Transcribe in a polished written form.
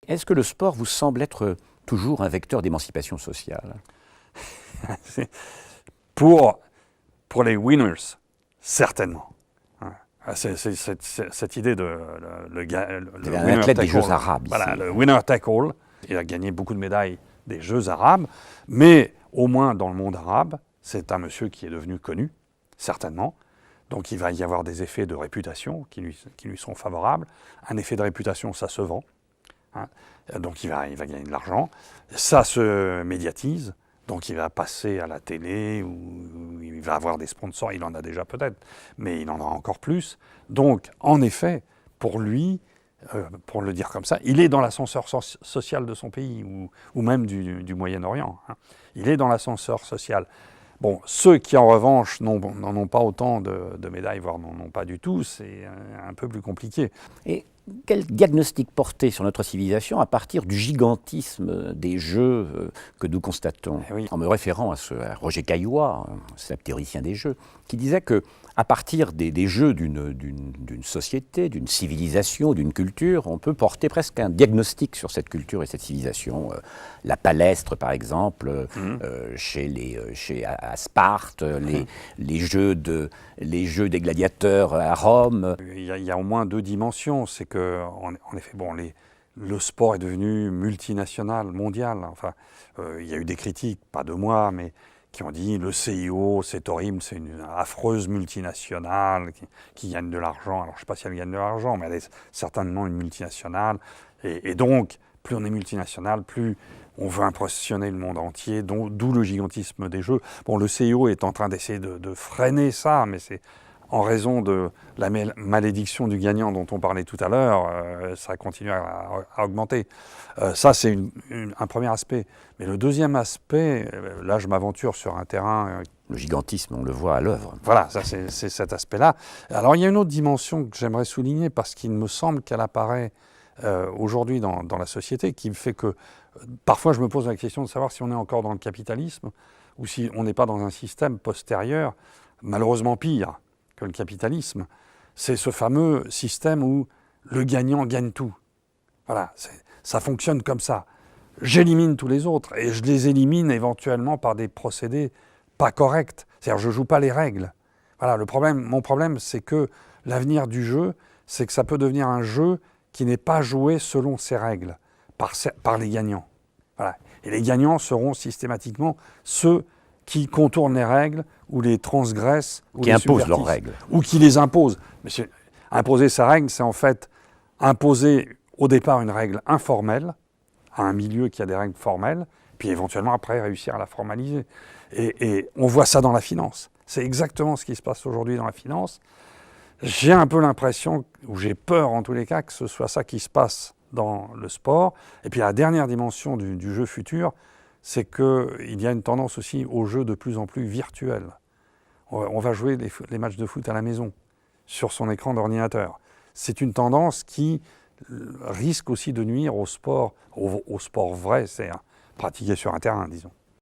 Est-ce que le sport vous semble être toujours un vecteur d'émancipation sociale? Pour les winners, certainement. C'est cette idée de le un athlète des Jeux arabes. Voilà, le winner take all. Il a gagné beaucoup de médailles des Jeux arabes, mais au moins dans le monde arabe, c'est un monsieur qui est devenu connu, certainement. Donc il va y avoir des effets de réputation qui lui sont favorables. Un effet de réputation, ça se vend. Donc il va gagner de l'argent. Ça se médiatise. Donc il va passer à la télé, ou il va avoir des sponsors, il en a déjà peut-être, mais il en aura encore plus. Donc en effet, pour lui, pour le dire comme ça, il est dans l'ascenseur social de son pays, ou même du Moyen-Orient. Il est dans l'ascenseur social. Bon, ceux qui en revanche n'en ont pas autant de médailles, voire n'en ont pas du tout, c'est un peu plus compliqué. Et quel diagnostic porter sur notre civilisation à partir du gigantisme des jeux que nous constatons? Oui. En me référant à Roger Caillois, c'est un théoricien des jeux, qui disait que à partir des jeux d'une société, d'une civilisation, d'une culture, on peut porter presque un diagnostic sur cette culture et cette civilisation. La palestre, par exemple, à Sparte, les jeux des gladiateurs à Rome. Il y a au moins deux dimensions. C'est que, en effet, le sport est devenu multinational, mondial. Enfin, il y a eu des critiques, pas de moi, mais qui ont dit le CIO, c'est horrible, c'est une affreuse multinationale qui gagne de l'argent. Alors je ne sais pas si elle gagne de l'argent, mais elle est certainement une multinationale. Et donc, plus on est multinational, plus on veut impressionner le monde entier, d'où le gigantisme des jeux. Bon, le CIO est en train d'essayer de freiner ça, mais c'est en raison de la malédiction du gagnant dont on parlait tout à l'heure, ça continue à augmenter. Ça, c'est un premier aspect. Mais le deuxième aspect, là je m'aventure sur un terrain... Le gigantisme, on le voit à l'œuvre. Voilà, ça c'est cet aspect-là. Alors il y a une autre dimension que j'aimerais souligner parce qu'il me semble qu'elle apparaît aujourd'hui dans la société, qui fait que parfois je me pose la question de savoir si on est encore dans le capitalisme ou si on n'est pas dans un système postérieur, malheureusement pire que le capitalisme. C'est ce fameux système où le gagnant gagne tout. Voilà, ça fonctionne comme ça. J'élimine tous les autres et je les élimine éventuellement par des procédés pas corrects. C'est-à-dire je ne joue pas les règles. Voilà, mon problème, c'est que l'avenir du jeu, c'est que ça peut devenir un jeu qui n'est pas joué selon ses règles, par les gagnants. Voilà. Et les gagnants seront systématiquement ceux qui contournent les règles, ou les transgressent, ou qui imposent leurs règles. Ou qui les imposent. Mais imposer sa règle, c'est en fait imposer au départ une règle informelle, à un milieu qui a des règles formelles, puis éventuellement après réussir à la formaliser. Et on voit ça dans la finance. C'est exactement ce qui se passe aujourd'hui dans la finance. J'ai un peu l'impression, ou j'ai peur en tous les cas, que ce soit ça qui se passe dans le sport. Et puis la dernière dimension du jeu futur, c'est qu'il y a une tendance aussi au jeu de plus en plus virtuel. On va jouer les matchs de foot à la maison, sur son écran d'ordinateur. C'est une tendance qui risque aussi de nuire au sport vrai, c'est pratiqué sur un terrain, disons.